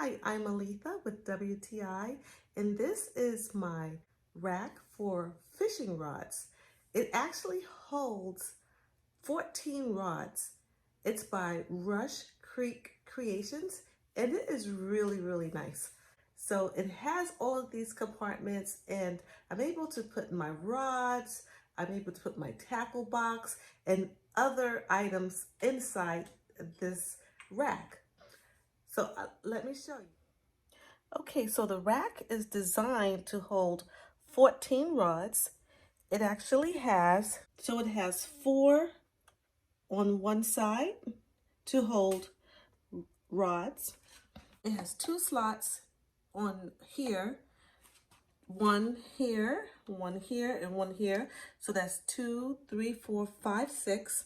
Hi, I'm Aletha with WTI, and this is my rack for fishing rods. It actually holds 14 rods. It's by Rush Creek Creations, and it is really, really nice. So it has all of these compartments, and I'm able to put my rods, I'm able to put my tackle box, and other items inside this rack. So let me show you. Okay, so the rack is designed to hold 14 rods. It actually has, so it has 4 on one side to hold rods. It has 2 slots on here, one here, one here, and one here. So that's 2, 3, 4, 5, 6.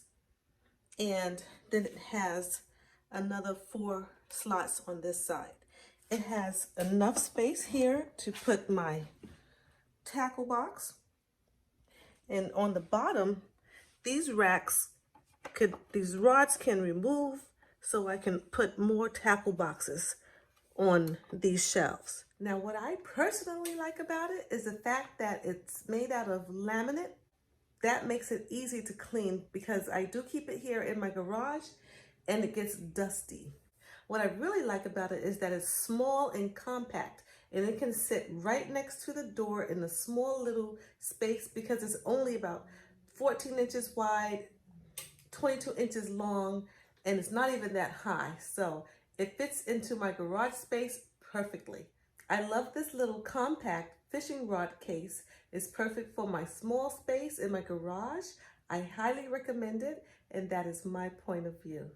And then it has another 4 slots on this side. It has enough space here to put my tackle box. And on the bottom, these rods can remove so I can put more tackle boxes on these shelves. Now, what I personally like about it is the fact that it's made out of laminate. That makes it easy to clean because I do keep it here in my garage and it gets dusty. What I really like about it is that it's small and compact, and it can sit right next to the door in a small little space because it's only about 14 inches wide, 22 inches long, and it's not even that high. So it fits into my garage space perfectly. I love this little compact fishing rod case. It's perfect for my small space in my garage. I highly recommend it, and that is my point of view.